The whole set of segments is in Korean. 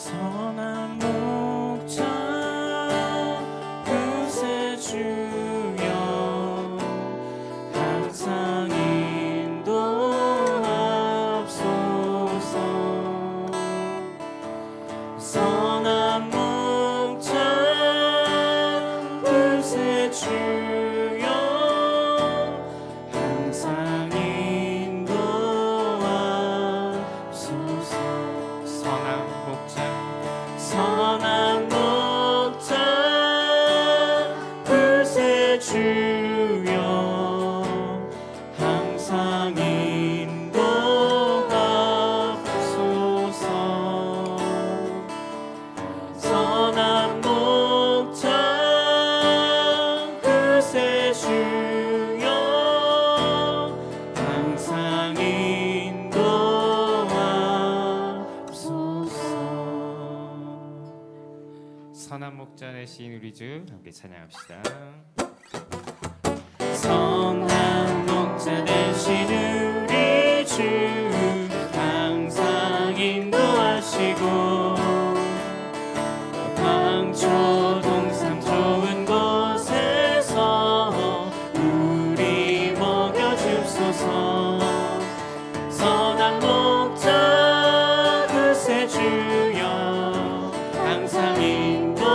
선한 목자 구세주여 항상 인도하옵소서. 선한 목자 구세주여 항상 인도하옵소서. 선한 목자 구세주여 항상 인도하옵소서. 선한 목자 구세주여 항상 인도하옵소서. 선한 목자 되신 우리 주 함께 찬양합시다. 선한 목자 되신 우리 주 항상 인도하시고 방초 동산 좋은 곳에서 우리 먹여주소서. 선한 목자 구세주여 항상 인도하옵소서.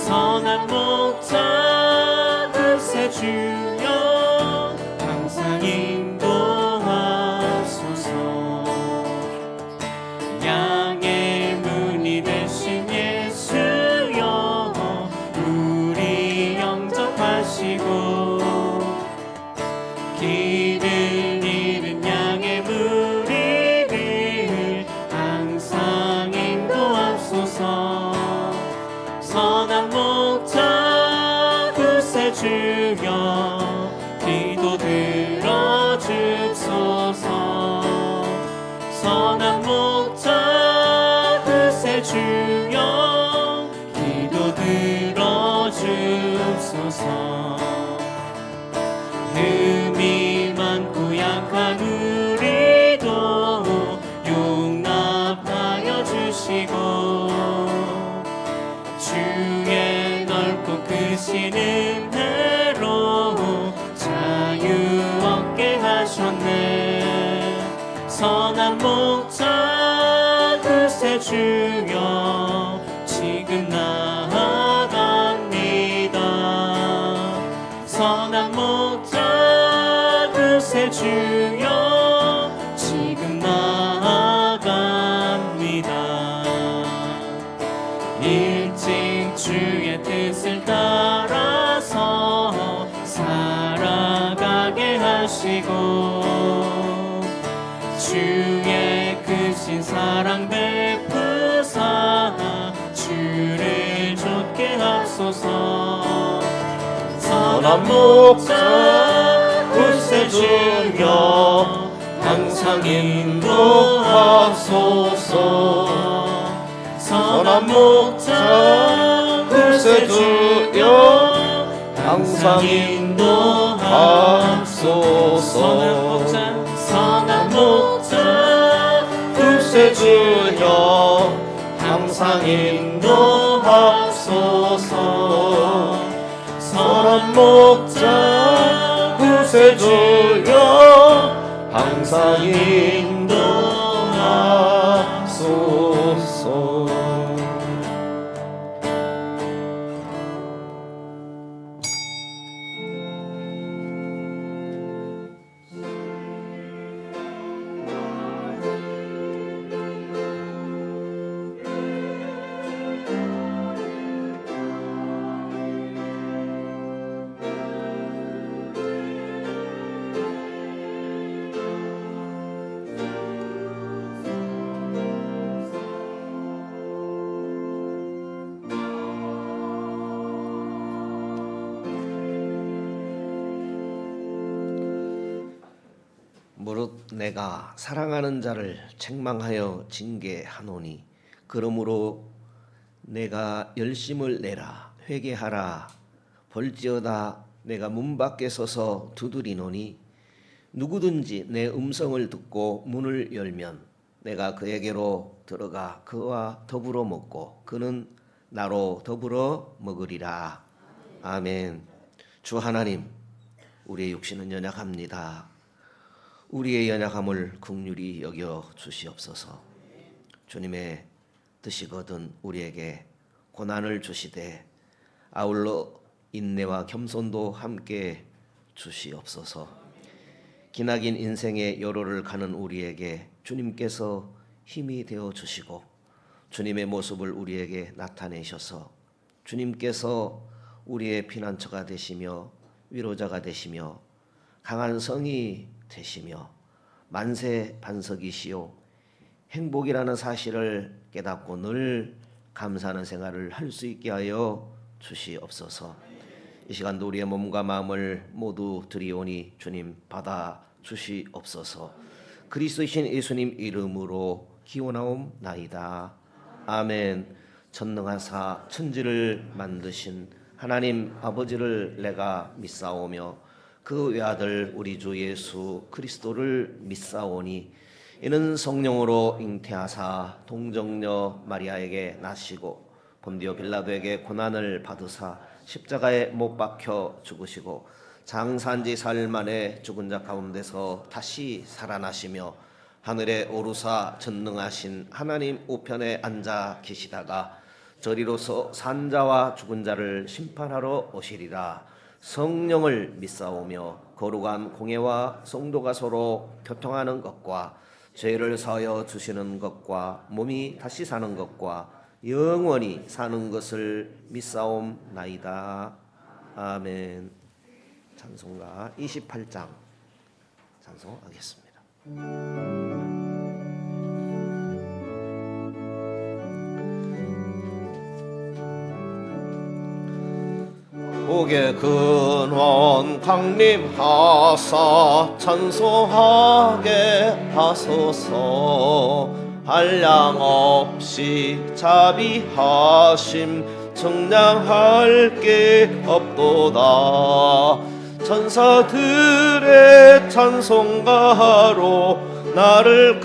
선한 목자 구세주여 항상 인도하옵소서. 양의 문이 되신 예수여 우리 영접하시고 길을 잃은 양의 무리를 항상 인도하옵소서. 선한 목자 구세주여 기도 들어주소서. 선한 목자 구세주여 기도 들어주소서. 흠이 많고 약한 우리도 용납하여 주시고 주의 넓고 크신 은혜로 자유 얻게 하셨네. 선한 목자 구세주여 지금 나아갑니다. 선한 목자 구세주여 지금 나아갑니다. 일찍 주의 뜻을 따라서 살아가게 하시고 주의 크신 사랑 베푸사 주를 좇게 하소서. 선한 목자 구세주여 항상 인도하소서. 선한 목자 구세주여 항상 인도하옵소서. 선한 목자 구세주여 항상 인도하옵소서. 선한 목자 구세주여 항상 인도하옵소서. 무릇 내가 사랑하는 자를 책망하여 징계하노니 그러므로 내가 열심을 내라 회개하라 볼지어다 내가 문 밖에 서서 두드리노니 누구든지 내 음성을 듣고 문을 열면 내가 그에게로 들어가 그와 더불어 먹고 그는 나로 더불어 먹으리라. 아멘. 주 하나님, 우리의 육신은 연약합니다. 우리의 연약함을 긍휼히 여겨 주시옵소서. 주님의 뜻이거든 우리에게 고난을 주시되 아울러 인내와 겸손도 함께 주시옵소서. 기나긴 인생의 여로를 가는 우리에게 주님께서 힘이 되어 주시고 주님의 모습을 우리에게 나타내셔서 주님께서 우리의 피난처가 되시며 위로자가 되시며 강한 성이 되시며 만세 반석이시오 행복이라는 사실을 깨닫고 늘 감사하는 생활을 할 수 있게 하여 주시옵소서. 이 시간도 우리의 몸과 마음을 모두 드리오니 주님 받아 주시옵소서. 그리스도이신 예수님 이름으로 기원하옵나이다. 아멘. 전능하사 천지를 만드신 하나님 아버지를 내가 믿사오며 그 외아들 우리 주 예수 그리스도를 믿사오니 이는 성령으로 잉태하사 동정녀 마리아에게 나시고 본디오 빌라도에게 고난을 받으사 십자가에 못 박혀 죽으시고 장사한지 사흘 만에 죽은 자 가운데서 다시 살아나시며 하늘에 오르사 전능하신 하나님 우편에 앉아 계시다가 저리로서 산자와 죽은 자를 심판하러 오시리라. 성령을 믿사오며 거룩한 공예와 성도가 서로 교통하는 것과 죄를 사하여 주시는 것과 몸이 다시 사는 것과 영원히 사는 것을 믿사옵나이다. 아멘. 찬송가 28장 찬송하겠습니다. 복의 근원 강림하사 찬송하게 하소서. 한량없이 자비하심 청량할 게 없도다. 천사들의 찬송가로 나를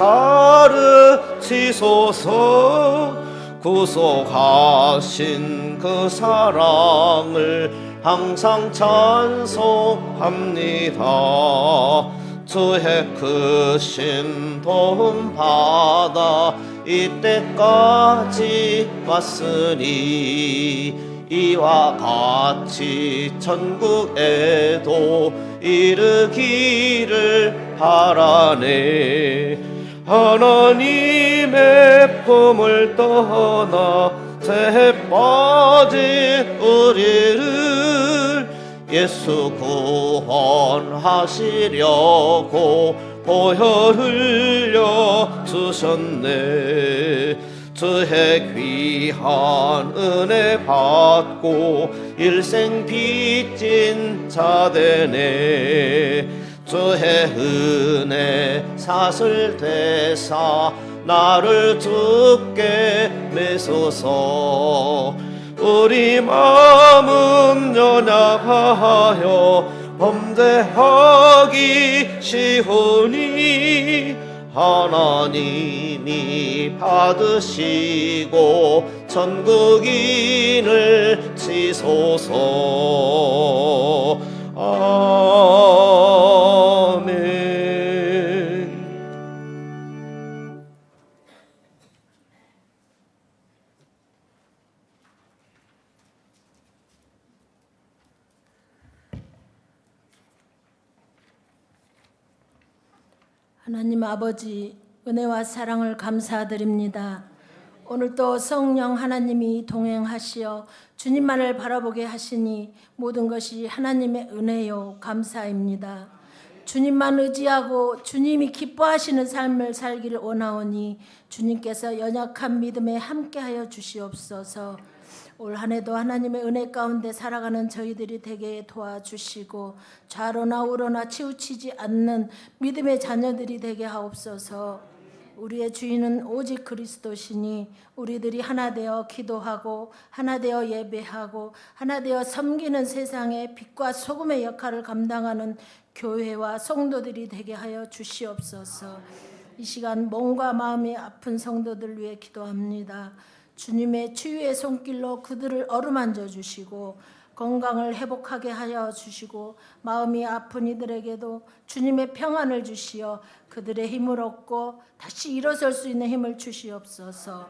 가르치소서. 구속하신 그 사랑을 항상 찬송합니다. 주의 크신 도움 받아 이때까지 왔으니 이와 같이 천국에도 이르기를 바라네. 하나님의 품을 떠나 죄에 빠진 우리를 예수 구원하시려고 보혈 흘려 주셨네. 주의 귀한 은혜 받고 일생 빚진 자 되네. 주의 은혜 사슬 되사 나를 주께 메소서. 우리 마음은 연약하여 범죄하기 쉬우니 하나님이 받으시고 천국인을 치소서. 아멘. 하나님 아버지, 은혜와 사랑을 감사드립니다. 오늘도 성령 하나님이 동행하시어 주님만을 바라보게 하시니 모든 것이 하나님의 은혜요 감사입니다. 주님만 의지하고 주님이 기뻐하시는 삶을 살기를 원하오니 주님께서 연약한 믿음에 함께하여 주시옵소서. 올 한 해도 하나님의 은혜 가운데 살아가는 저희들이 되게 도와주시고 좌로나 우로나 치우치지 않는 믿음의 자녀들이 되게 하옵소서. 우리의 주인은 오직 그리스도시니 우리들이 하나 되어 기도하고 하나 되어 예배하고 하나 되어 섬기는 세상의 빛과 소금의 역할을 감당하는 교회와 성도들이 되게 하여 주시옵소서. 이 시간 몸과 마음이 아픈 성도들 위해 기도합니다. 주님의 치유의 손길로 그들을 어루만져 주시고 건강을 회복하게 하여 주시고 마음이 아픈 이들에게도 주님의 평안을 주시어 그들의 힘을 얻고 다시 일어설 수 있는 힘을 주시옵소서.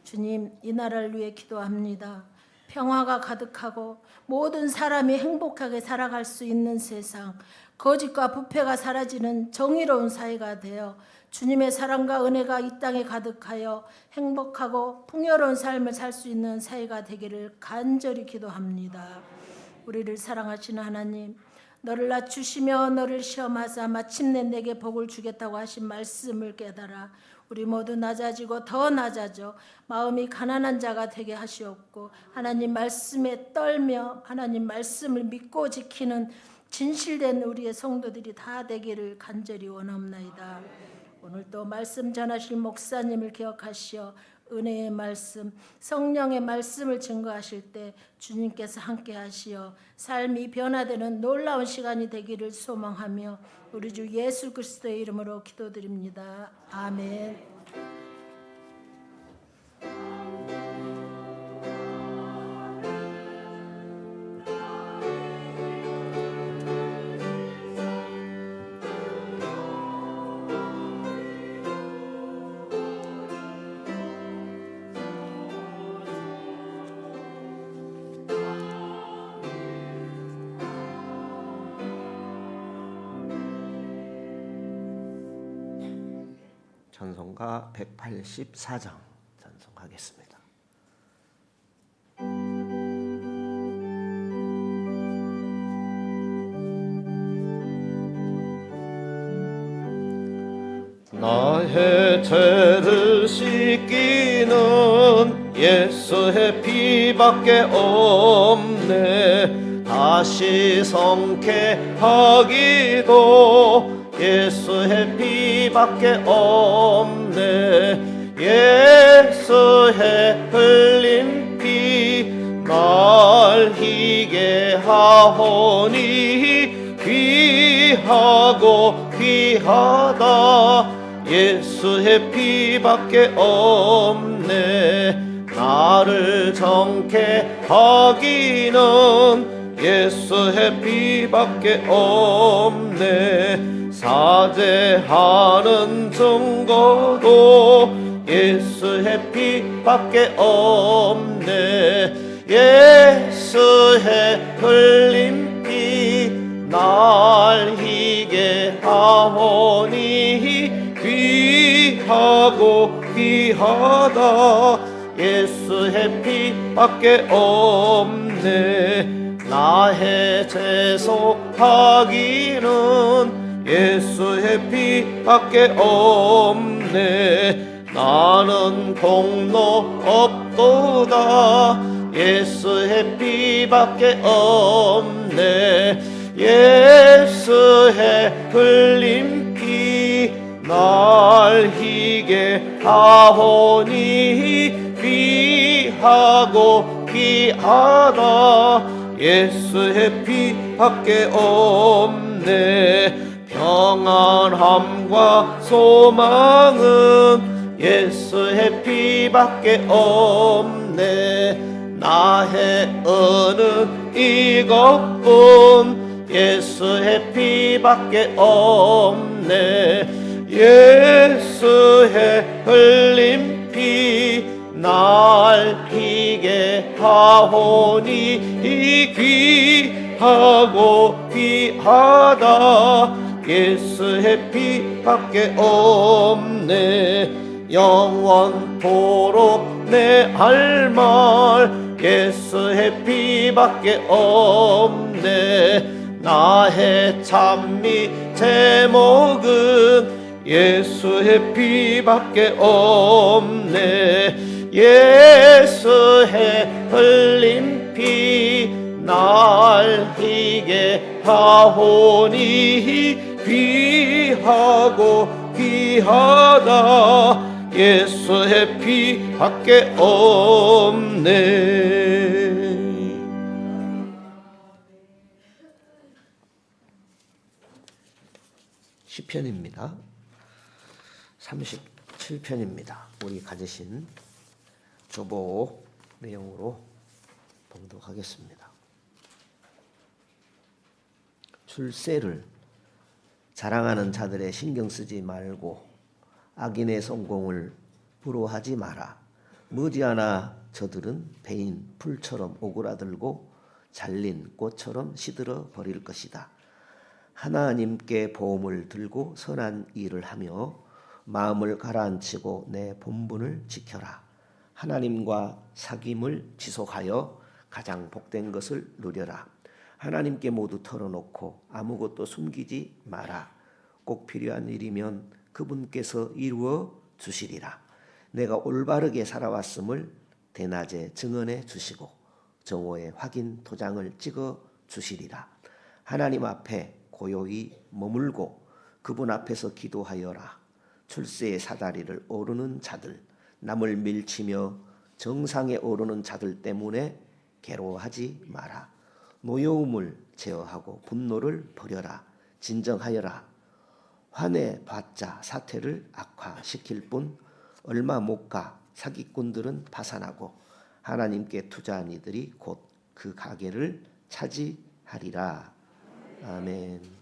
주님, 이 나라를 위해 기도합니다. 평화가 가득하고 모든 사람이 행복하게 살아갈 수 있는 세상, 거짓과 부패가 사라지는 정의로운 사회가 되어 주님의 사랑과 은혜가 이 땅에 가득하여 행복하고 풍요로운 삶을 살 수 있는 사회가 되기를 간절히 기도합니다. 우리를 사랑하시는 하나님, 너를 낮추시며 너를 시험하사 마침내 내게 복을 주겠다고 하신 말씀을 깨달아 우리 모두 낮아지고 더 낮아져 마음이 가난한 자가 되게 하시옵고 하나님 말씀에 떨며 하나님 말씀을 믿고 지키는 진실된 우리의 성도들이 다 되기를 간절히 원하옵나이다. 오늘 또 말씀 전하실 목사님을 기억하시어 은혜의 말씀, 성령의 말씀을 증거하실 때 주님께서 함께 하시어 삶이 변화되는 놀라운 시간이 되기를 소망하며 우리 주 예수 그리스도의 이름으로 기도드립니다. 아멘. 찬송가 184장 찬송하겠습니다. 나의 죄를 씻기는 예수의 피밖에 없네. 다시 성케하기도 예수의 피밖에 없네. 예수의 흘린 피 날 희게 하오니 귀하고 귀하다. 예수의 피밖에 없네. 나를 정케 하기는 예수의 피밖에 없네. 사죄하는 증거도 예수의 피밖에 없네. 예수의 흘린 피 날 희게 하오니 귀하고 귀하다. 예수의 피밖에 없네. 나의 재속하기는 예수의 피밖에 없네. 나는 공로 없도다. 예수의 피밖에 없네. 예수의 흘린 피 날 희게 하오니 귀하고 귀하다. 예수의 피밖에 없네. 평안함과 소망은 예수의 피밖에 없네. 나의 은은 이것뿐 예수의 피밖에 없네. 예수의 흘린 피 날 희게 하오니 귀하고 귀하다. 예수의 피밖에 없네. 영원토록 내 할 말 예수의 피밖에 없네. 나의 찬미 제목은 예수의 피밖에 없네. 예수의 흘린 피 날 희게 하오니 귀하고 귀하다. 예수의 피밖에 없네. 시편입니다. 37편입니다. 우리 가지신 조보 내용으로 봉독하겠습니다. 출세를 자랑하는 자들의 신경 쓰지 말고 악인의 성공을 부러워하지 마라. 머지않아 저들은 베인 풀처럼 오그라들고 잘린 꽃처럼 시들어 버릴 것이다. 하나님께 보험을 들고 선한 일을 하며 마음을 가라앉히고 내 본분을 지켜라. 하나님과 사귐을 지속하여 가장 복된 것을 누려라. 하나님께 모두 털어놓고 아무것도 숨기지 마라. 꼭 필요한 일이면 그분께서 이루어 주시리라. 내가 올바르게 살아왔음을 대낮에 증언해 주시고 정오에 확인 도장을 찍어 주시리라. 하나님 앞에 고요히 머물고 그분 앞에서 기도하여라. 출세의 사다리를 오르는 자들, 남을 밀치며 정상에 오르는 자들 때문에 괴로워하지 마라. 노여움을 제어하고 분노를 버려라. 진정하여라. 화내봤자 사태를 악화시킬 뿐 얼마 못 가 사기꾼들은 파산하고 하나님께 투자한 이들이 곧 그 가게를 차지하리라. 아멘.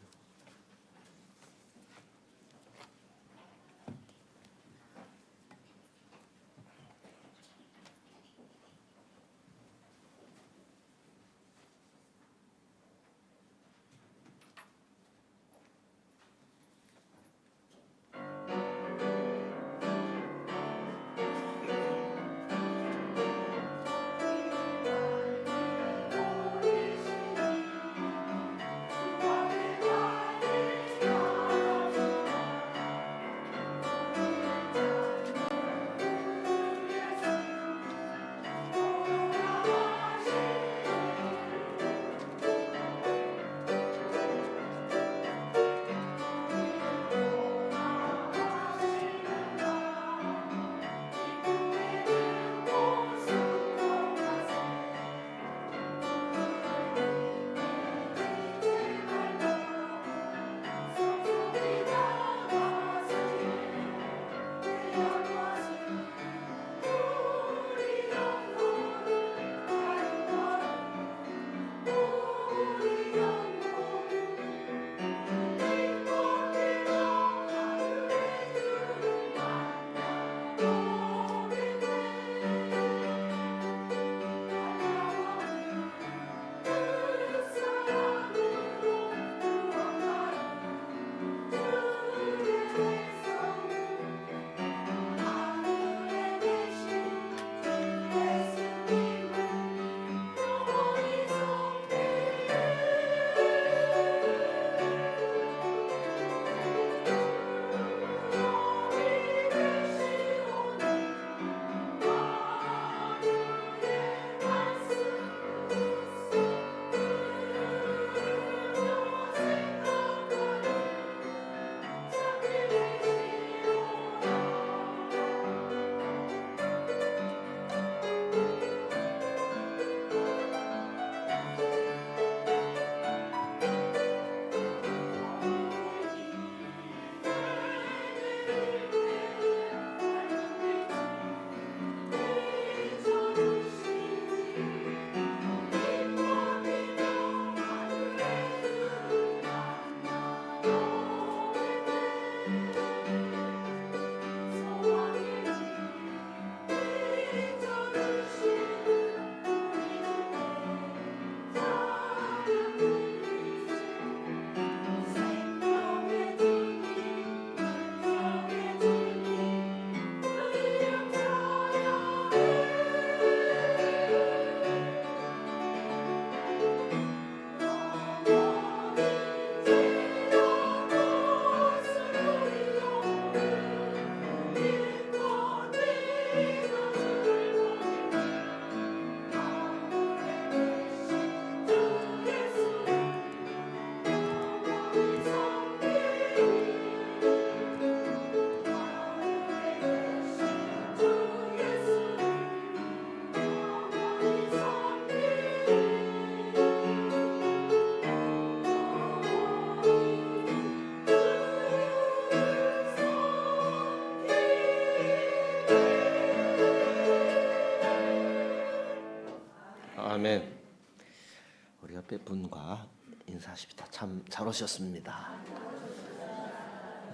분과 인사하십니다. 참 잘 오셨습니다.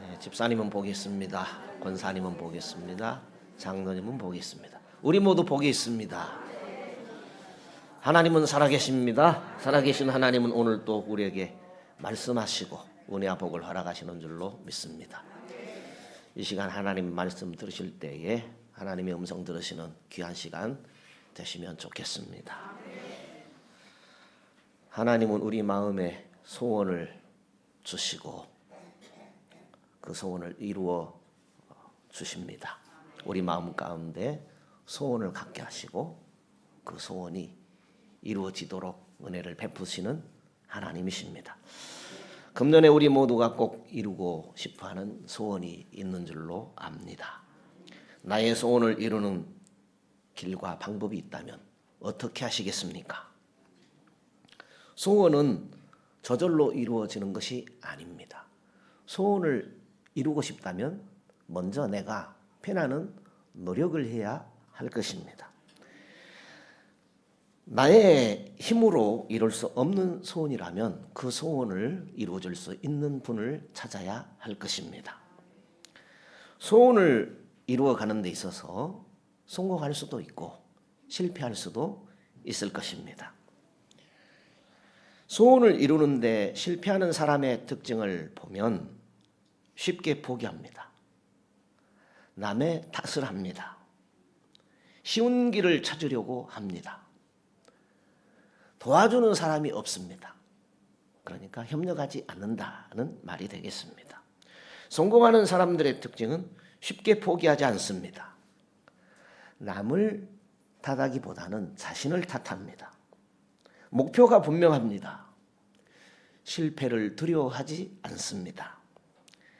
네, 집사님은 보겠습니다. 권사님은 보겠습니다. 장로님은 보겠습니다. 우리 모두 복이 있습니다. 하나님은 살아계십니다. 살아계신 하나님은 오늘 또 우리에게 말씀하시고 은혜와 복을 허락하시는 줄로 믿습니다. 이 시간 하나님 말씀 들으실 때에 하나님의 음성 들으시는 귀한 시간 되시면 좋겠습니다. 하나님은 우리 마음에 소원을 주시고 그 소원을 이루어 주십니다. 우리 마음 가운데 소원을 갖게 하시고 그 소원이 이루어지도록 은혜를 베푸시는 하나님이십니다. 금년에 우리 모두가 꼭 이루고 싶어하는 소원이 있는 줄로 압니다. 나의 소원을 이루는 길과 방법이 있다면 어떻게 하시겠습니까? 소원은 저절로 이루어지는 것이 아닙니다. 소원을 이루고 싶다면 먼저 내가 편하는 노력을 해야 할 것입니다. 나의 힘으로 이룰 수 없는 소원이라면 그 소원을 이루어줄 수 있는 분을 찾아야 할 것입니다. 소원을 이루어가는 데 있어서 성공할 수도 있고 실패할 수도 있을 것입니다. 소원을 이루는데 실패하는 사람의 특징을 보면 쉽게 포기합니다. 남의 탓을 합니다. 쉬운 길을 찾으려고 합니다. 도와주는 사람이 없습니다. 그러니까 협력하지 않는다는 말이 되겠습니다. 성공하는 사람들의 특징은 쉽게 포기하지 않습니다. 남을 탓하기보다는 자신을 탓합니다. 목표가 분명합니다. 실패를 두려워하지 않습니다.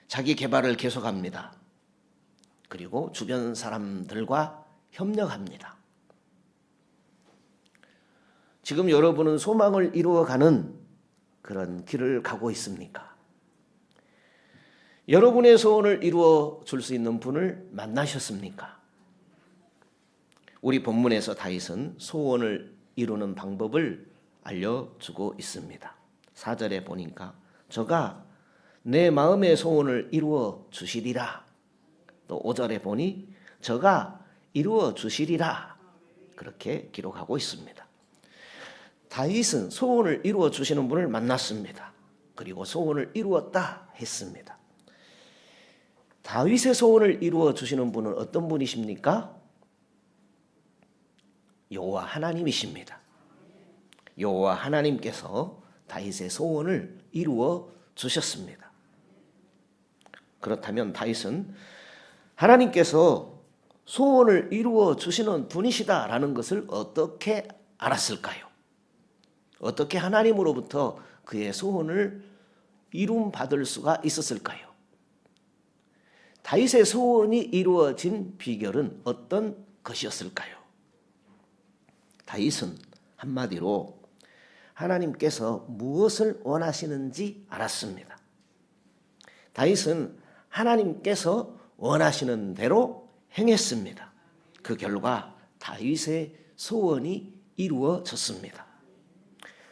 자기 개발을 계속합니다. 그리고 주변 사람들과 협력합니다. 지금 여러분은 소망을 이루어가는 그런 길을 가고 있습니까? 여러분의 소원을 이루어 줄 수 있는 분을 만나셨습니까? 우리 본문에서 다윗은 소원을 이루는 방법을 알려주고 있습니다. 4절에 보니까 저가 내 마음의 소원을 이루어 주시리라. 또 5절에 보니 저가 이루어 주시리라. 그렇게 기록하고 있습니다. 다윗은 소원을 이루어 주시는 분을 만났습니다. 그리고 소원을 이루었다 했습니다. 다윗의 소원을 이루어 주시는 분은 어떤 분이십니까? 여호와 하나님이십니다. 여호와 하나님께서 다윗의 소원을 이루어 주셨습니다. 그렇다면 다윗은 하나님께서 소원을 이루어 주시는 분이시다라는 것을 어떻게 알았을까요? 어떻게 하나님으로부터 그의 소원을 이룸 받을 수가 있었을까요? 다윗의 소원이 이루어진 비결은 어떤 것이었을까요? 다윗은 한마디로 하나님께서 무엇을 원하시는지 알았습니다. 다윗은 하나님께서 원하시는 대로 행했습니다. 그 결과 다윗의 소원이 이루어졌습니다.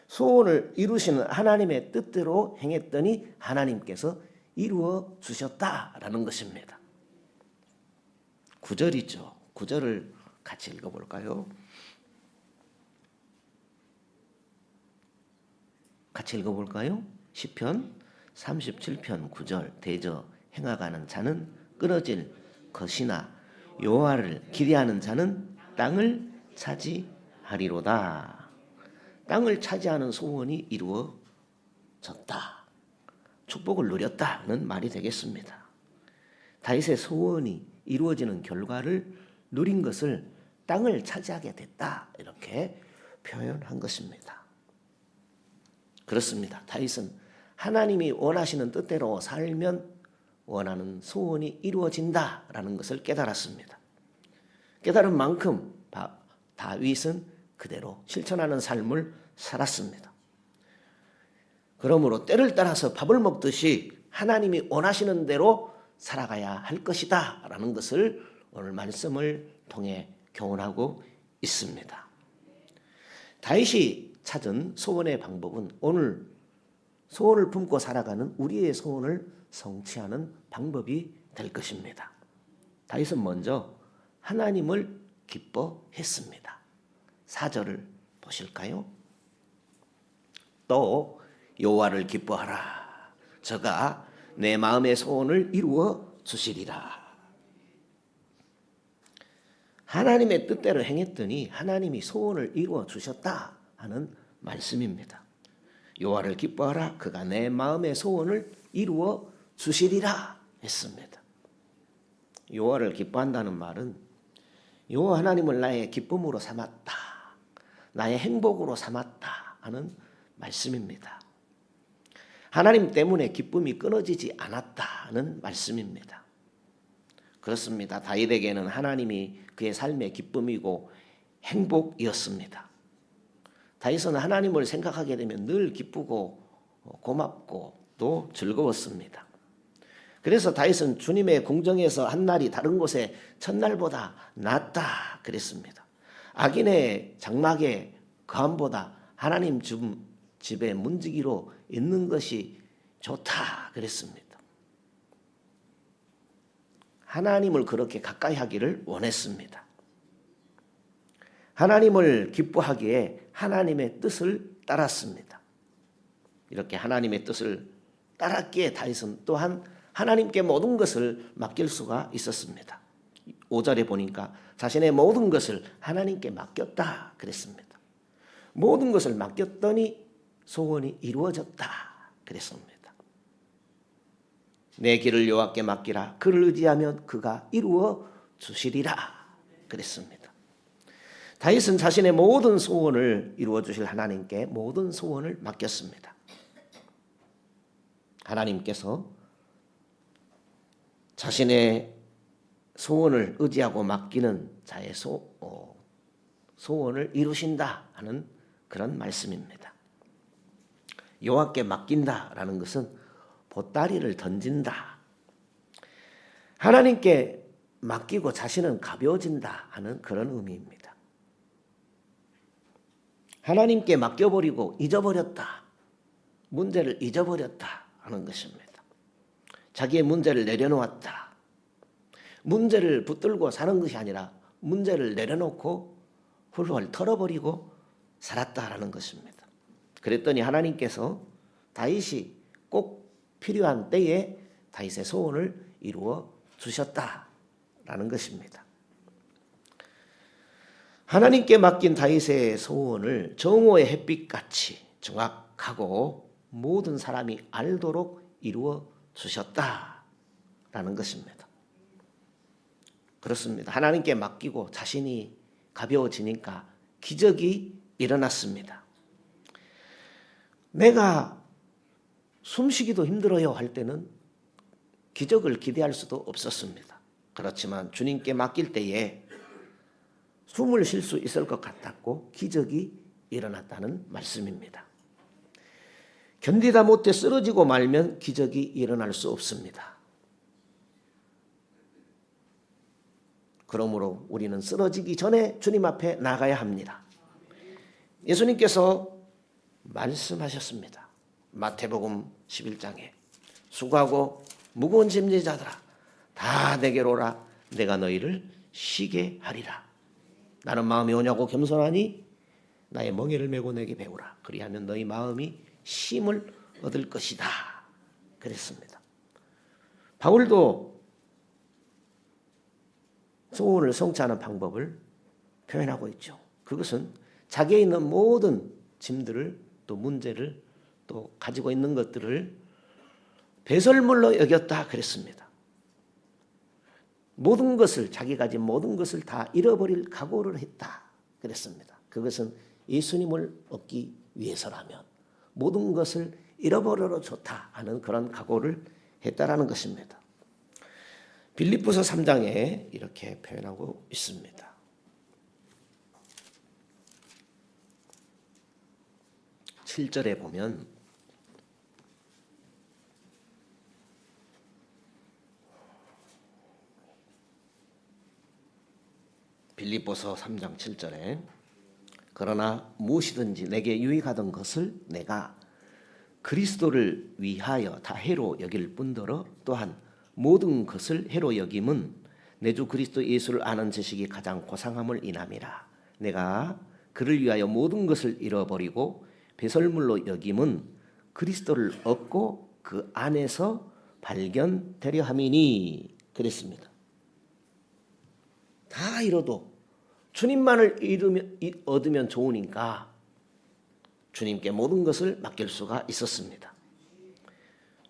소원을 이루시는 하나님의 뜻대로 행했더니 하나님께서 이루어 주셨다라는 것입니다. 9절이죠. 9절을 같이 읽어볼까요? 같이 읽어볼까요? 시편 37편 9절 대저 행하가는 자는 끊어질 것이나 여호와를 기대하는 자는 땅을 차지하리로다. 땅을 차지하는 소원이 이루어졌다. 축복을 누렸다는 말이 되겠습니다. 다윗의 소원이 이루어지는 결과를 누린 것을 땅을 차지하게 됐다. 이렇게 표현한 것입니다. 그렇습니다. 다윗은 하나님이 원하시는 뜻대로 살면 원하는 소원이 이루어진다라는 것을 깨달았습니다. 깨달은 만큼 다윗은 그대로 실천하는 삶을 살았습니다. 그러므로 때를 따라서 밥을 먹듯이 하나님이 원하시는 대로 살아가야 할 것이다 라는 것을 오늘 말씀을 통해 교훈하고 있습니다. 다윗이 찾은 소원의 방법은 오늘 소원을 품고 살아가는 우리의 소원을 성취하는 방법이 될 것입니다. 다윗은 먼저 하나님을 기뻐했습니다. 4절을 보실까요? 또 여호와를 기뻐하라. 저가 내 마음의 소원을 이루어 주시리라. 하나님의 뜻대로 행했더니 하나님이 소원을 이루어 주셨다 하는 말씀입니다. 여호와를 기뻐하라. 그가 내 마음의 소원을 이루어 주시리라 했습니다. 여호와를 기뻐한다는 말은 여호와 하나님을 나의 기쁨으로 삼았다, 나의 행복으로 삼았다 하는 말씀입니다. 하나님 때문에 기쁨이 끊어지지 않았다는 말씀입니다. 그렇습니다. 다윗에게는 하나님이 그의 삶의 기쁨이고 행복이었습니다. 다윗은 하나님을 생각하게 되면 늘 기쁘고 고맙고 또 즐거웠습니다. 그래서 다윗은 주님의 궁정에서 한 날이 다른 곳의 첫날보다 낫다 그랬습니다. 악인의 장막의 거함보다 하나님 집에 문지기로 있는 것이 좋다 그랬습니다. 하나님을 그렇게 가까이 하기를 원했습니다. 하나님을 기뻐하기에 하나님의 뜻을 따랐습니다. 이렇게 하나님의 뜻을 따랐기에 다윗은 또한 하나님께 모든 것을 맡길 수가 있었습니다. 5절에 보니까 자신의 모든 것을 하나님께 맡겼다 그랬습니다. 모든 것을 맡겼더니 소원이 이루어졌다 그랬습니다. 내 길을 여호와께 맡기라. 그를 의지하면 그가 이루어 주시리라 그랬습니다. 다윗은 자신의 모든 소원을 이루어 주실 하나님께 모든 소원을 맡겼습니다. 하나님께서 자신의 소원을 의지하고 맡기는 자의 소원을 이루신다 하는 그런 말씀입니다. 여호와께 맡긴다라는 것은 보따리를 던진다, 하나님께 맡기고 자신은 가벼워진다 하는 그런 의미입니다. 하나님께 맡겨버리고 잊어버렸다, 문제를 잊어버렸다 하는 것입니다. 자기의 문제를 내려놓았다. 문제를 붙들고 사는 것이 아니라 문제를 내려놓고 훌훌 털어버리고 살았다라는 것입니다. 그랬더니 하나님께서 다윗이 꼭 필요한 때에 다윗의 소원을 이루어 주셨다라는 것입니다. 하나님께 맡긴 다윗의 소원을 정오의 햇빛같이 정확하고 모든 사람이 알도록 이루어 주셨다라는 것입니다. 그렇습니다. 하나님께 맡기고 자신이 가벼워지니까 기적이 일어났습니다. 내가 숨쉬기도 힘들어요 할 때는 기적을 기대할 수도 없었습니다. 그렇지만 주님께 맡길 때에 숨을 쉴 수 있을 것 같았고 기적이 일어났다는 말씀입니다. 견디다 못해 쓰러지고 말면 기적이 일어날 수 없습니다. 그러므로 우리는 쓰러지기 전에 주님 앞에 나가야 합니다. 예수님께서 말씀하셨습니다. 마태복음 11장에 수고하고 무거운 짐진자들아 다 내게로 오라. 내가 너희를 쉬게 하리라. 나는 마음이 오냐고 겸손하니 나의 멍에를 메고 내게 배우라. 그리하면 너희 마음이 쉼을 얻을 것이다. 그랬습니다. 바울도 소원을 성취하는 방법을 표현하고 있죠. 그것은 자기에 있는 모든 짐들을 또 문제를 또 가지고 있는 것들을 배설물로 여겼다 그랬습니다. 모든 것을 자기 가진 모든 것을 다 잃어버릴 각오를 했다 그랬습니다. 그것은 예수님을 얻기 위해서라면 모든 것을 잃어버려도 좋다 하는 그런 각오를 했다라는 것입니다. 빌립보서 3장에 이렇게 표현하고 있습니다. 7절에 보면 빌립보서 3장 7절에 그러나 무엇이든지 내게 유익하던 것을 내가 그리스도를 위하여 다 해로 여길 뿐더러 또한 모든 것을 해로 여김은 내 주 그리스도 예수를 아는 지식이 가장 고상함을 인함이라. 내가 그를 위하여 모든 것을 잃어버리고 배설물로 여김은 그리스도를 얻고 그 안에서 발견되려 함이니 그랬습니다. 다 잃어도 주님만을 얻으면 좋으니까 주님께 모든 것을 맡길 수가 있었습니다.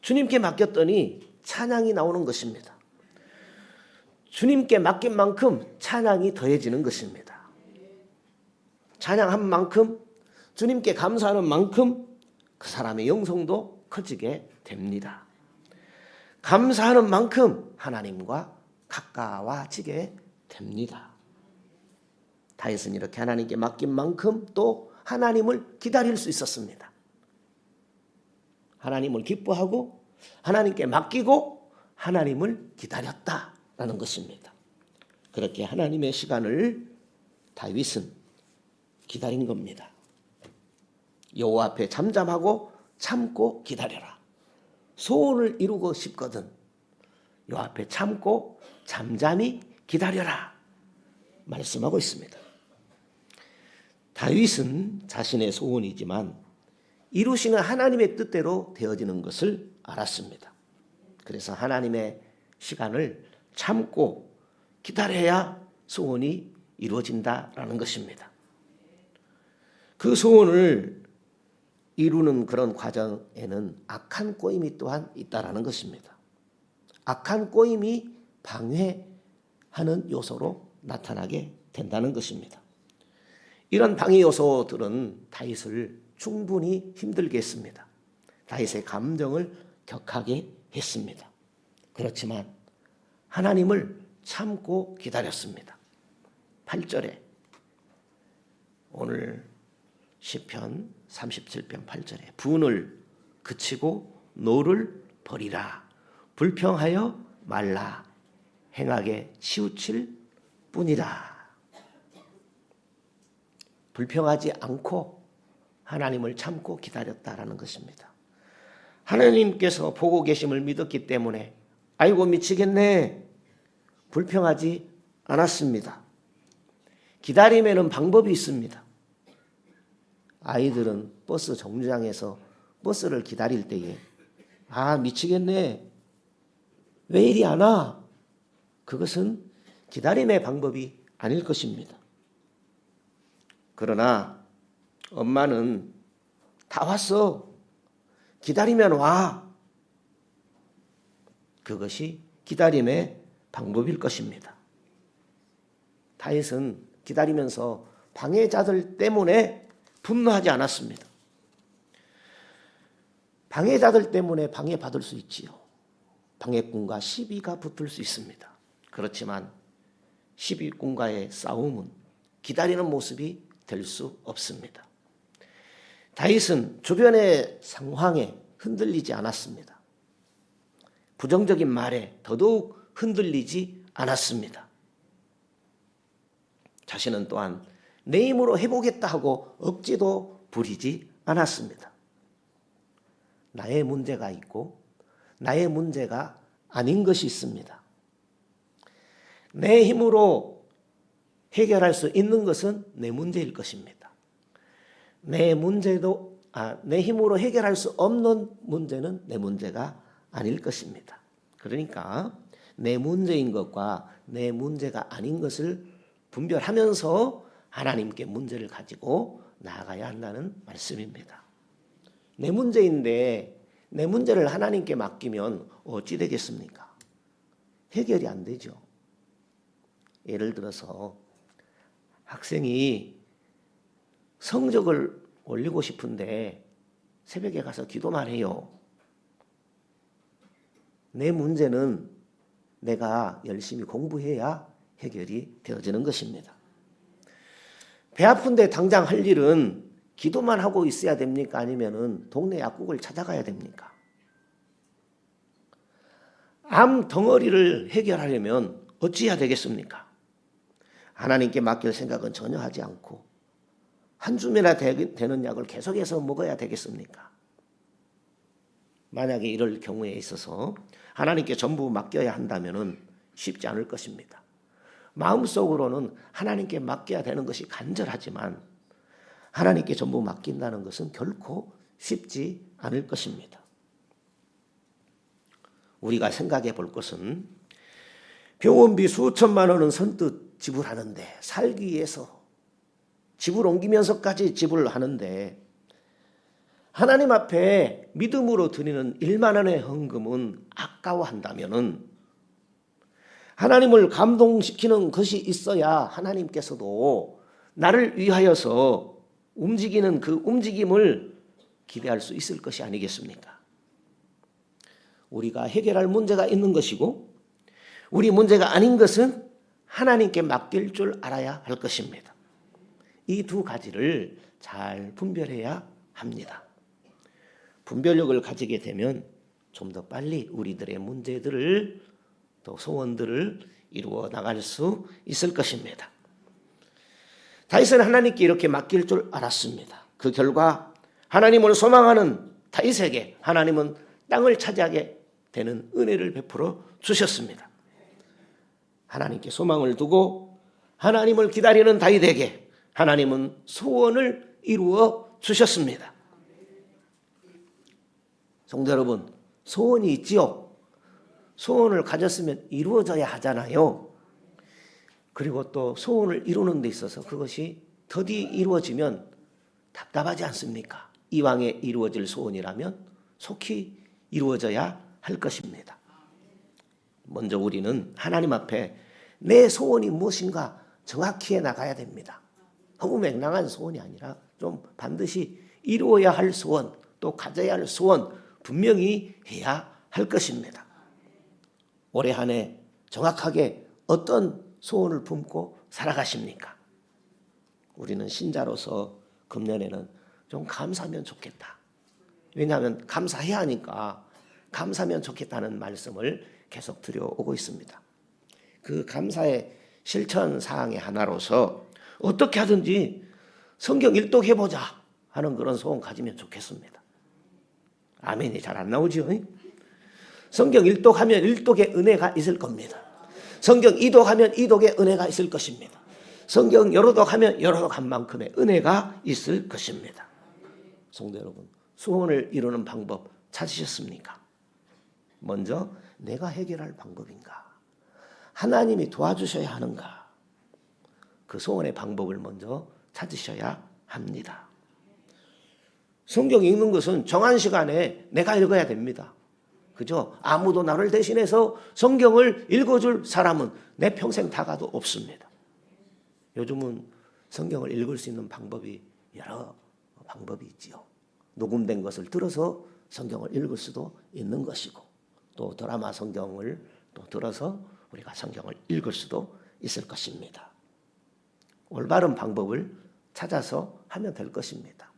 주님께 맡겼더니 찬양이 나오는 것입니다. 주님께 맡긴 만큼 찬양이 더해지는 것입니다. 찬양한 만큼 주님께 감사하는 만큼 그 사람의 영성도 커지게 됩니다. 감사하는 만큼 하나님과 가까워지게 됩니다. 다윗은 이렇게 하나님께 맡긴 만큼 또 하나님을 기다릴 수 있었습니다. 하나님을 기뻐하고 하나님께 맡기고 하나님을 기다렸다라는 것입니다. 그렇게 하나님의 시간을 다윗은 기다린 겁니다. 여호와 앞에 잠잠하고 참고 기다려라. 소원을 이루고 싶거든 여호와 앞에 참고 잠잠히 기다려라 말씀하고 있습니다. 다윗은 자신의 소원이지만 이루시는 하나님의 뜻대로 되어지는 것을 알았습니다. 그래서 하나님의 시간을 참고 기다려야 소원이 이루어진다라는 것입니다. 그 소원을 이루는 그런 과정에는 악한 꼬임이 또한 있다라는 것입니다. 악한 꼬임이 방해하는 요소로 나타나게 된다는 것입니다. 이런 방해 요소들은 다윗을 충분히 힘들게 했습니다. 다윗의 감정을 격하게 했습니다. 그렇지만 하나님을 참고 기다렸습니다. 8절에 오늘 시편 37편 8절에 분을 그치고 노를 버리라. 불평하여 말라. 행하게 치우칠 뿐이라. 불평하지 않고 하나님을 참고 기다렸다라는 것입니다. 하나님께서 보고 계심을 믿었기 때문에 아이고 미치겠네 불평하지 않았습니다. 기다림에는 방법이 있습니다. 아이들은 버스 정류장에서 버스를 기다릴 때에 아 미치겠네 왜 이리 안 와? 그것은 기다림의 방법이 아닐 것입니다. 그러나 엄마는 다 왔어 기다리면 와 그것이 기다림의 방법일 것입니다. 다윗은 기다리면서 방해자들 때문에 분노하지 않았습니다. 방해자들 때문에 방해받을 수 있지요. 방해꾼과 시비가 붙을 수 있습니다. 그렇지만 시비꾼과의 싸움은 기다리는 모습이 될 수 없습니다. 다윗은 주변의 상황에 흔들리지 않았습니다. 부정적인 말에 더더욱 흔들리지 않았습니다. 자신은 또한 내 힘으로 해보겠다 하고 억지도 부리지 않았습니다. 나의 문제가 있고 나의 문제가 아닌 것이 있습니다. 내 힘으로 해결할 수 있는 것은 내 문제일 것입니다. 내 힘으로 해결할 수 없는 문제는 내 문제가 아닐 것입니다. 그러니까 내 문제인 것과 내 문제가 아닌 것을 분별하면서 하나님께 문제를 가지고 나아가야 한다는 말씀입니다. 내 문제인데 내 문제를 하나님께 맡기면 어찌 되겠습니까? 해결이 안 되죠. 예를 들어서 학생이 성적을 올리고 싶은데 새벽에 가서 기도만 해요. 내 문제는 내가 열심히 공부해야 해결이 되어지는 것입니다. 배 아픈데 당장 할 일은 기도만 하고 있어야 됩니까? 아니면은 동네 약국을 찾아가야 됩니까? 암 덩어리를 해결하려면 어찌해야 되겠습니까? 하나님께 맡길 생각은 전혀 하지 않고 한 줌이나 되는 약을 계속해서 먹어야 되겠습니까? 만약에 이럴 경우에 있어서 하나님께 전부 맡겨야 한다면 쉽지 않을 것입니다. 마음속으로는 하나님께 맡겨야 되는 것이 간절하지만 하나님께 전부 맡긴다는 것은 결코 쉽지 않을 것입니다. 우리가 생각해 볼 것은 병원비 수천만 원은 선뜻 지불하는데 살기 위해서 집을 옮기면서까지 지불하는데 하나님 앞에 믿음으로 드리는 1만 원의 헌금은 아까워한다면은 하나님을 감동시키는 것이 있어야 하나님께서도 나를 위하여서 움직이는 그 움직임을 기대할 수 있을 것이 아니겠습니까? 우리가 해결할 문제가 있는 것이고 우리 문제가 아닌 것은 하나님께 맡길 줄 알아야 할 것입니다. 이 두 가지를 잘 분별해야 합니다. 분별력을 가지게 되면 좀 더 빨리 우리들의 문제들을 또 소원들을 이루어 나갈 수 있을 것입니다. 다윗은 하나님께 이렇게 맡길 줄 알았습니다. 그 결과 하나님을 소망하는 다윗에게 하나님은 땅을 차지하게 되는 은혜를 베풀어 주셨습니다. 하나님께 소망을 두고 하나님을 기다리는 다윗에게 하나님은 소원을 이루어 주셨습니다. 성도 여러분, 소원이 있지요. 소원을 가졌으면 이루어져야 하잖아요. 그리고 또 소원을 이루는 데 있어서 그것이 더디 이루어지면 답답하지 않습니까? 이왕에 이루어질 소원이라면 속히 이루어져야 할 것입니다. 먼저 우리는 하나님 앞에 내 소원이 무엇인가 정확히 해 나가야 됩니다. 허무맹랑한 소원이 아니라 좀 반드시 이루어야 할 소원, 또 가져야 할 소원 분명히 해야 할 것입니다. 올해 한 해 정확하게 어떤 소원을 품고 살아가십니까? 우리는 신자로서 금년에는 좀 감사하면 좋겠다. 왜냐하면 감사해야 하니까 감사하면 좋겠다는 말씀을 계속 드려오고 있습니다. 그 감사의 실천 사항의 하나로서 어떻게 하든지 성경 일독해보자 하는 그런 소원 가지면 좋겠습니다. 아멘이 잘 안 나오죠? 성경 일독하면 일독의 은혜가 있을 겁니다. 성경 이독하면 이독의 은혜가 있을 것입니다. 성경 여러독하면 여러독한 만큼의 은혜가 있을 것입니다. 성도 여러분, 소원을 이루는 방법 찾으셨습니까? 먼저 내가 해결할 방법인가? 하나님이 도와주셔야 하는가? 그 소원의 방법을 먼저 찾으셔야 합니다. 성경 읽는 것은 정한 시간에 내가 읽어야 됩니다. 그죠? 아무도 나를 대신해서 성경을 읽어줄 사람은 내 평생 다 가도 없습니다. 요즘은 성경을 읽을 수 있는 방법이 여러 방법이 있지요. 녹음된 것을 들어서 성경을 읽을 수도 있는 것이고 또 드라마 성경을 또 들어서 우리가 성경을 읽을 수도 있을 것입니다. 올바른 방법을 찾아서 하면 될 것입니다.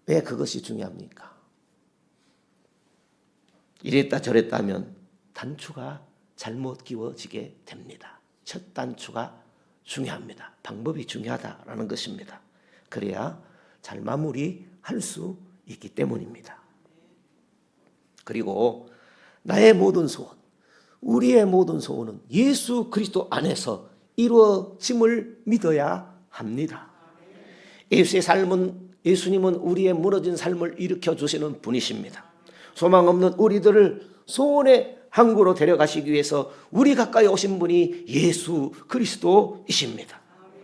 왜 그것이 중요합니까? 이랬다 저랬다 하면 단추가 잘못 끼워지게 됩니다. 첫 단추가 중요합니다. 방법이 중요하다라는 것입니다. 그래야 잘 마무리할 수 있기 때문입니다. 그리고 나의 모든 소원, 우리의 모든 소원은 예수 그리스도 안에서 이루어짐을 믿어야 합니다. 예수님은 우리의 무너진 삶을 일으켜 주시는 분이십니다. 소망 없는 우리들을 소원의 항구로 데려가시기 위해서 우리 가까이 오신 분이 예수 그리스도이십니다.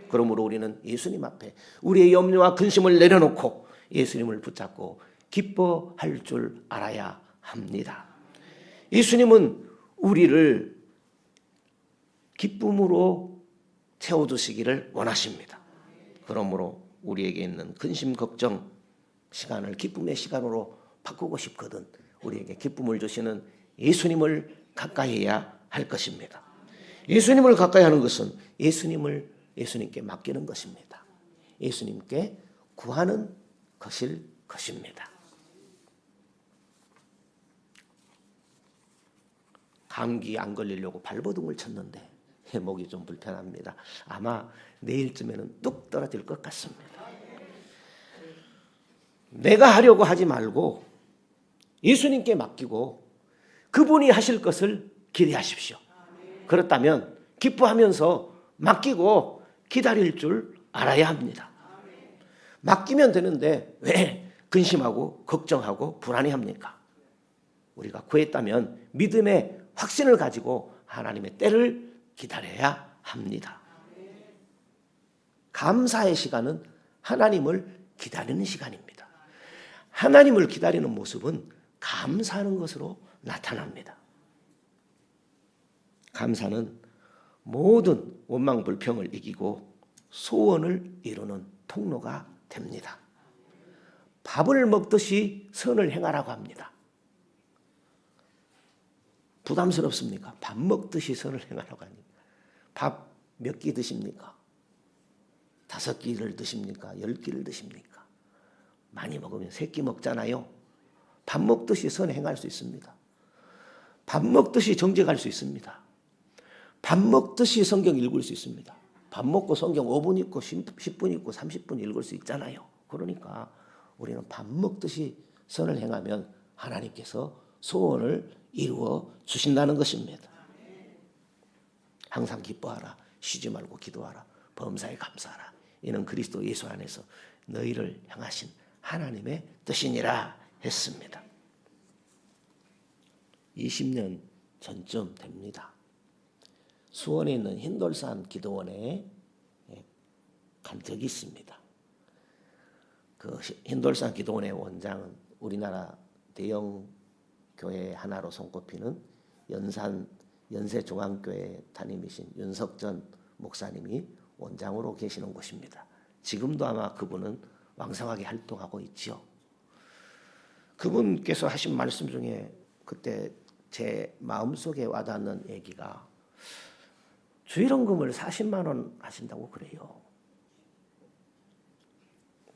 그러므로 우리는 예수님 앞에 우리의 염려와 근심을 내려놓고 예수님을 붙잡고 기뻐할 줄 알아야 합니다. 예수님은 우리를 기쁨으로 채워주시기를 원하십니다. 그러므로 우리에게 있는 근심, 걱정 시간을 기쁨의 시간으로 바꾸고 싶거든 우리에게 기쁨을 주시는 예수님을 가까이 해야 할 것입니다. 예수님을 가까이 하는 것은 예수님께 맡기는 것입니다. 예수님께 구하는 것일 것입니다. 감기 안 걸리려고 발버둥을 쳤는데 목이 좀 불편합니다. 아마 내일쯤에는 뚝 떨어질 것 같습니다. 내가 하려고 하지 말고 예수님께 맡기고 그분이 하실 것을 기대하십시오. 그렇다면 기뻐하면서 맡기고 기다릴 줄 알아야 합니다. 맡기면 되는데 왜 근심하고 걱정하고 불안해합니까? 우리가 구했다면 믿음의 확신을 가지고 하나님의 때를 기다려야 합니다. 감사의 시간은 하나님을 기다리는 시간입니다. 하나님을 기다리는 모습은 감사하는 것으로 나타납니다. 감사는 모든 원망 불평을 이기고 소원을 이루는 통로가 됩니다. 밥을 먹듯이 선을 행하라고 합니다. 부담스럽습니까? 밥 먹듯이 선을 행하라고 하니까. 밥 몇 끼 드십니까? 5끼를 드십니까? 10끼를 드십니까? 많이 먹으면 3끼 먹잖아요. 밥 먹듯이 선 행할 수 있습니다. 밥 먹듯이 정직할 수 있습니다. 밥 먹듯이 성경 읽을 수 있습니다. 밥 먹고 성경 5분 읽고 10분 읽고 30분 읽을 수 있잖아요. 그러니까 우리는 밥 먹듯이 선을 행하면 하나님께서 소원을 이루어 주신다는 것입니다. 항상 기뻐하라. 쉬지 말고 기도하라. 범사에 감사하라. 이는 그리스도 예수 안에서 너희를 향하신 하나님의 뜻이니라 했습니다. 20년 전쯤 됩니다. 수원에 있는 흰돌산 기도원에 간 적이 있습니다. 그 흰돌산 기도원의 원장은 우리나라 대형 교회 하나로 손꼽히는 연세중앙교회 담임이신 윤석전 목사님이 원장으로 계시는 곳입니다. 지금도 아마 그분은 왕성하게 활동하고 있지요. 그분께서 하신 말씀 중에 그때 제 마음속에 와닿는 얘기가 주일원금을 40만 원 하신다고 그래요.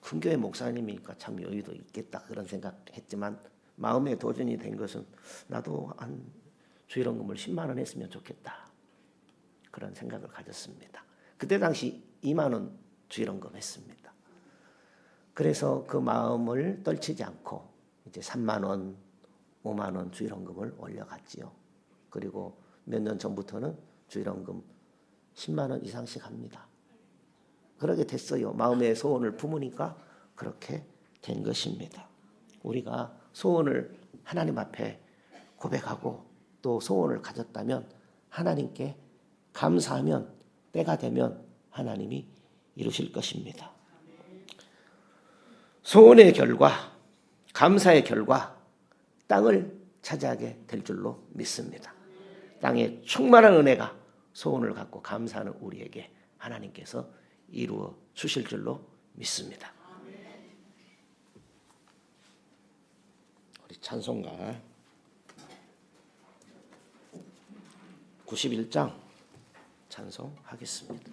큰교회 목사님이니까 참 여유도 있겠다 그런 생각했지만 마음에 도전이 된 것은 나도 한 주일원금을 10만 원 했으면 좋겠다 그런 생각을 가졌습니다. 그때 당시 2만 원 주일원금 했습니다. 그래서 그 마음을 떨치지 않고 이제 3만 원, 5만 원 주일원금을 올려갔지요. 그리고 몇 년 전부터는 주일원금 10만 원 이상씩 합니다. 그렇게 됐어요. 마음의 소원을 품으니까 그렇게 된 것입니다. 우리가 소원을 하나님 앞에 고백하고 또 소원을 가졌다면 하나님께 감사하면 때가 되면 하나님이 이루실 것입니다. 소원의 결과, 감사의 결과 땅을 차지하게 될 줄로 믿습니다. 땅에 충만한 은혜가 소원을 갖고 감사하는 우리에게 하나님께서 이루어 주실 줄로 믿습니다. 우리 찬송가 91장 찬송하겠습니다.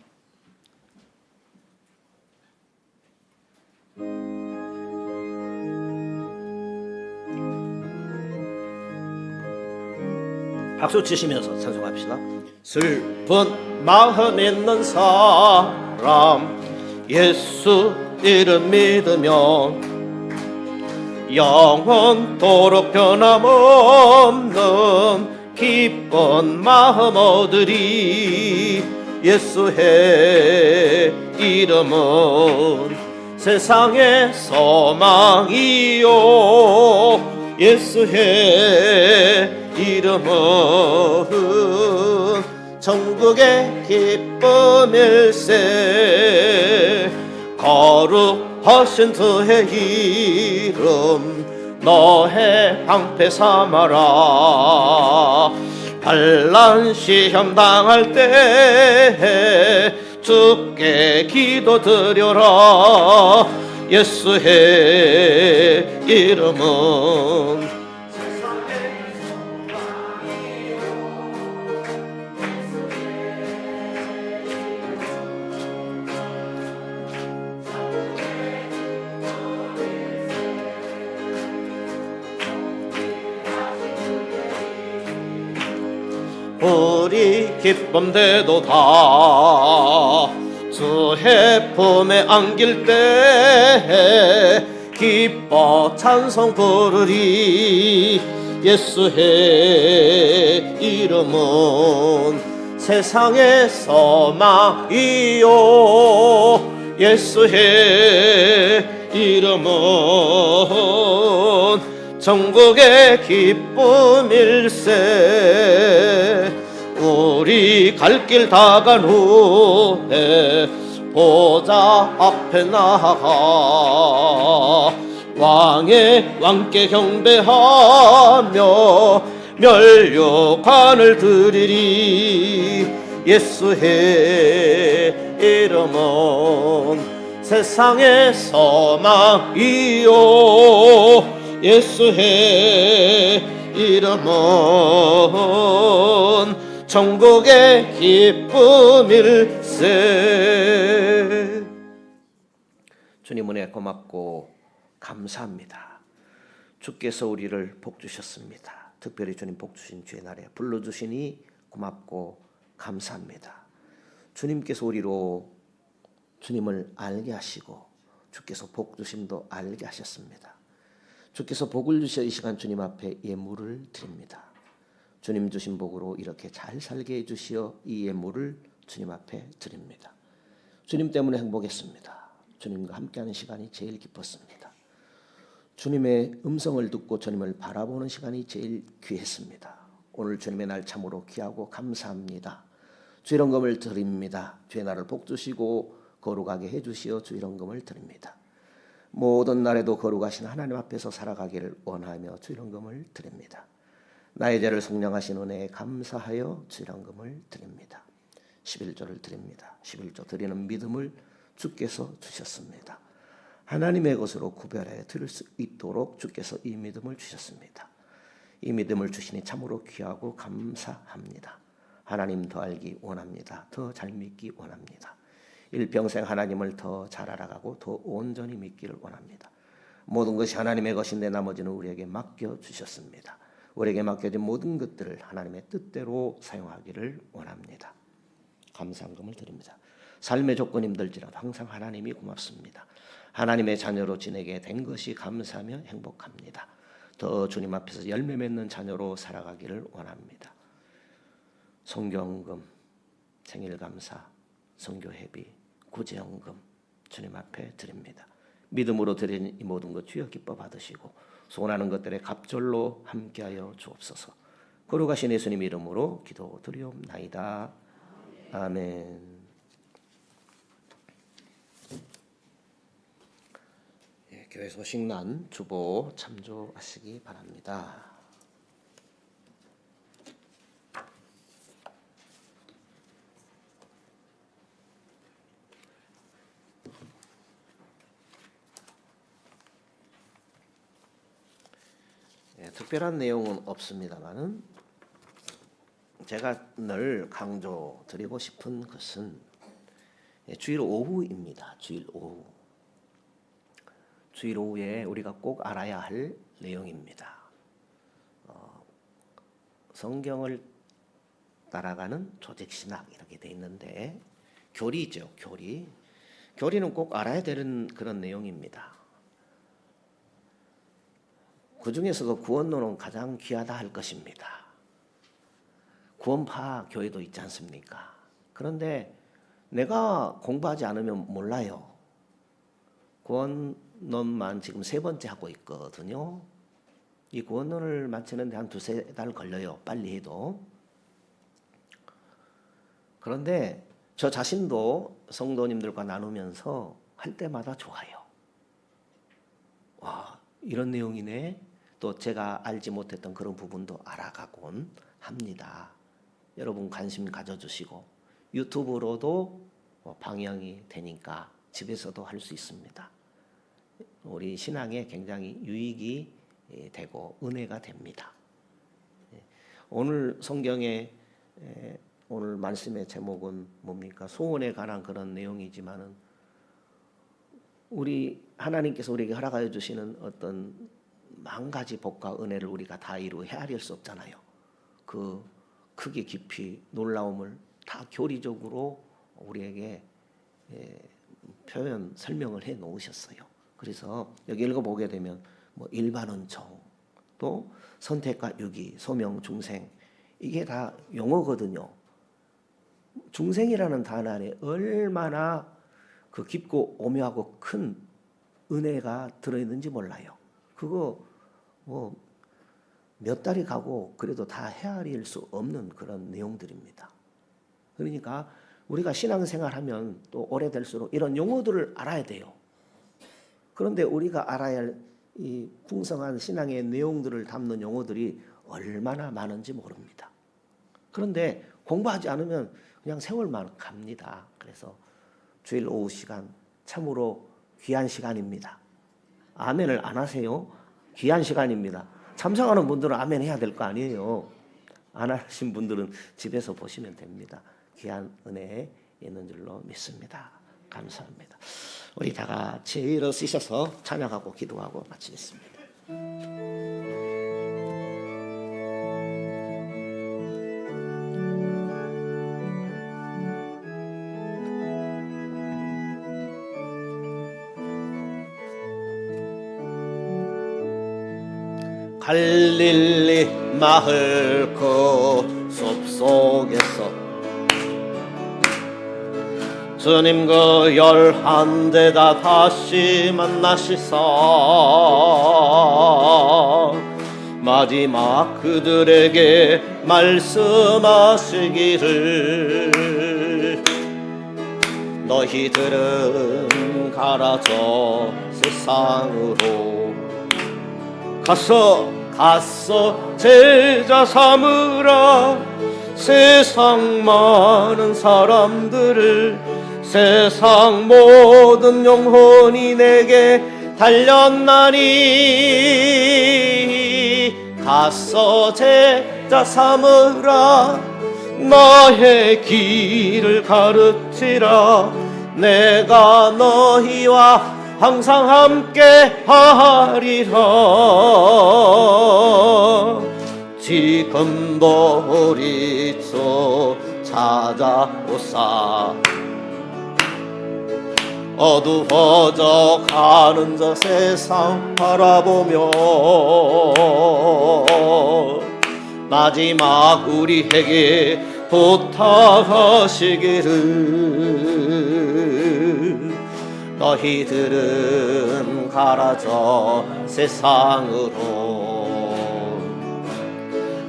박수 치시면서 찬송합시다. 슬픈 마음 있는 사람 예수 이름 믿으면 영원토록 변함없는 기쁜 마음 얻으리. 예수의 이름은 세상의 소망이요 예수의 이름은 천국의 기쁨일세. 거룩하신 그의 이름 너의 방패 삼아라. 반란 시험 당할 때 주께 기도드려라. 예수의 이름은 우리 기쁨 되도다. 주의 품에 안길 때 기뻐 찬송 부르리. 예수의 이름은 세상의 소망이요. 예수의 이름은 천국의 기쁨일세. 우리 갈 길 다 간 후에 보좌 앞에 나가 왕의 왕께 경배하며 멸류관을 드리리. 예수의 이름은 세상의 소망이요. 예수의 이름은 천국의 기쁨일세. 주님 은혜 고맙고 감사합니다. 주께서 우리를 복 주셨습니다. 특별히 주님 복 주신 주의 날에 불러주시니 고맙고 감사합니다. 주님께서 우리로 주님을 알게 하시고 주께서 복 주심도 알게 하셨습니다. 주께서 복을 주셔 이 시간 주님 앞에 예물을 드립니다. 주님 주신 복으로 이렇게 잘 살게 해주시어 이 예물을 주님 앞에 드립니다. 주님 때문에 행복했습니다. 주님과 함께하는 시간이 제일 기뻤습니다. 주님의 음성을 듣고 주님을 바라보는 시간이 제일 귀했습니다. 오늘 주님의 날 참으로 귀하고 감사합니다. 주의 영광을 드립니다. 주의 날을 복 주시고 거룩하게 해주시어 주의 영광을 드립니다. 모든 날에도 거룩하신 하나님 앞에서 살아가기를 원하며 주의 영광을 드립니다. 나의 죄를 속량하신 은혜에 감사하여 주의 영광을 드립니다. 11조를 드립니다. 11조 드리는 믿음을 주께서 주셨습니다. 하나님의 것으로 구별해 드릴 수 있도록 주께서 이 믿음을 주셨습니다. 이 믿음을 주시니 참으로 귀하고 감사합니다. 하나님 더 알기 원합니다. 더 잘 믿기 원합니다. 일평생 하나님을 더 잘 알아가고 더 온전히 믿기를 원합니다. 모든 것이 하나님의 것인데 나머지는 우리에게 맡겨주셨습니다. 우리에게 맡겨진 모든 것들을 하나님의 뜻대로 사용하기를 원합니다. 감사함을 드립니다. 삶의 조건이 힘들지라도 항상 하나님이 고맙습니다. 하나님의 자녀로 지내게 된 것이 감사하며 행복합니다. 더 주님 앞에서 열매 맺는 자녀로 살아가기를 원합니다. 성경금, 생일감사, 선교회비, 구제연금 주님 앞에 드립니다. 믿음으로 드리는 이 모든 것 주여 기뻐 받으시고 소원하는 것들의 갑절로 함께하여 주옵소서. 거룩하신 예수님 이름으로 기도드리옵나이다. 아멘. 교회 소식난 주보 참조하시기 바랍니다. 특별한 내용은 없습니다만은 제가 늘 강조드리고 싶은 것은 주일 오후입니다. 주일 오후. 주일 오후에 우리가 꼭 알아야 할 내용입니다. 성경을 따라가는 조직신학 이렇게 돼 있는데 교리죠. 교리는 꼭 알아야 되는 그런 내용입니다. 그 중에서도 구원론은 가장 귀하다 할 것입니다. 구원파 교회도 있지 않습니까? 그런데 내가 공부하지 않으면 몰라요. 구원론만 지금 3번째 하고 있거든요. 이 구원론을 마치는데 한 2-3달 걸려요. 빨리 해도. 그런데 저 자신도 성도님들과 나누면서 할 때마다 좋아요. 와, 이런 내용이네. 또 제가 알지 못했던 그런 부분도 알아가곤 합니다. 여러분 관심 가져주시고 유튜브로도 방영이 되니까 집에서도 할 수 있습니다. 우리 신앙에 굉장히 유익이 되고 은혜가 됩니다. 오늘 성경의 오늘 말씀의 제목은 뭡니까? 소원에 관한 그런 내용이지만은 우리 하나님께서 우리에게 허락하여 주시는 어떤 만 가지 복과 은혜를 우리가 다 이루 헤아릴 수 없잖아요. 그 크기, 깊이, 놀라움을 다 교리적으로 우리에게 표현, 설명을 해 놓으셨어요. 그래서 여기 읽어보게 되면 뭐 일반은총, 또 선택과 유기, 소명, 중생, 이게 다 용어거든요. 중생이라는 단어 안에 얼마나 그 깊고 오묘하고 큰 은혜가 들어있는지 몰라요. 그거 뭐 몇 달이 가고 그래도 다 헤아릴 수 없는 그런 내용들입니다. 그러니까 우리가 신앙생활하면 또 오래될수록 이런 용어들을 알아야 돼요. 그런데 우리가 알아야 할 이 풍성한 신앙의 내용들을 담는 용어들이 얼마나 많은지 모릅니다. 그런데 공부하지 않으면 그냥 세월만 갑니다. 그래서 주일 오후 시간 참으로 귀한 시간입니다. 아멘을 안 하세요? 귀한 시간입니다. 참석하는 분들은 아멘 해야 될 거 아니에요. 안 하신 분들은 집에서 보시면 됩니다. 귀한 은혜에 있는 줄로 믿습니다. 감사합니다. 우리 다 같이 일어서셔서 찬양하고 기도하고 마치겠습니다. 갈릴리 마을 그 숲속에서 주님 그 11대 다 다시 만나시사 마지막 그들에게 말씀하시기를 너희들은 가라져 세상으로 가서 제자 삼으라. 세상 많은 사람들을 세상 모든 영혼이 내게 달렸나니 가서 제자 삼으라. 나의 길을 가르치라. 내가 너희와 항상 함께 하리라. 지금도 우리 주 찾아오사. 어두워져 가는 저 세상 바라보며 마지막 우리에게 부탁하시기를 너희들은 가라져 세상으로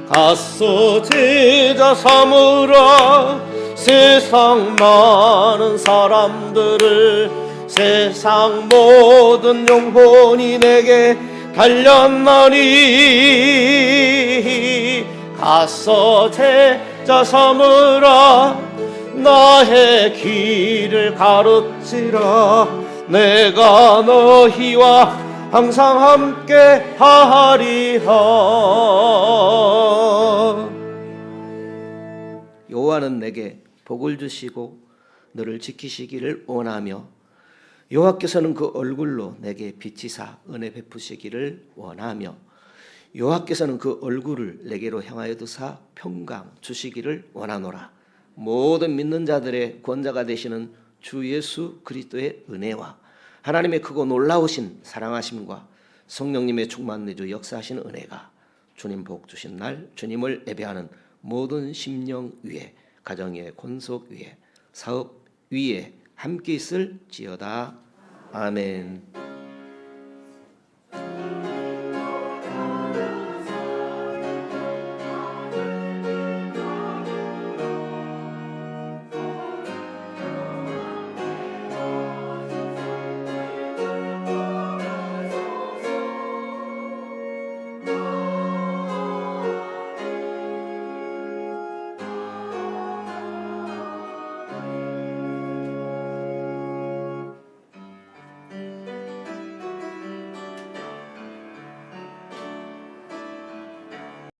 가서 제자 삼으라. 세상 많은 사람들을 세상 모든 영혼이 내게 달렸나니 가서 제자 삼으라. 나의 길을 가르치라. 내가 너희와 항상 함께 하리라. 여호와는 내게 복을 주시고 너를 지키시기를 원하며 여호와께서는 그 얼굴로 내게 비치사 은혜 베푸시기를 원하며 여호와께서는 그 얼굴을 내게로 향하여 두사 평강 주시기를 원하노라. 모든 믿는 자들의 권자가 되시는 주 예수 그리스도의 은혜와 하나님의 크고 놀라우신 사랑하심과 성령님의 충만 내주 역사하시는 은혜가 주님 복 주신 날 주님을 예배하는 모든 심령 위에, 가정 위에, 권속 위에, 사업 위에 함께 있을지어다. 아멘.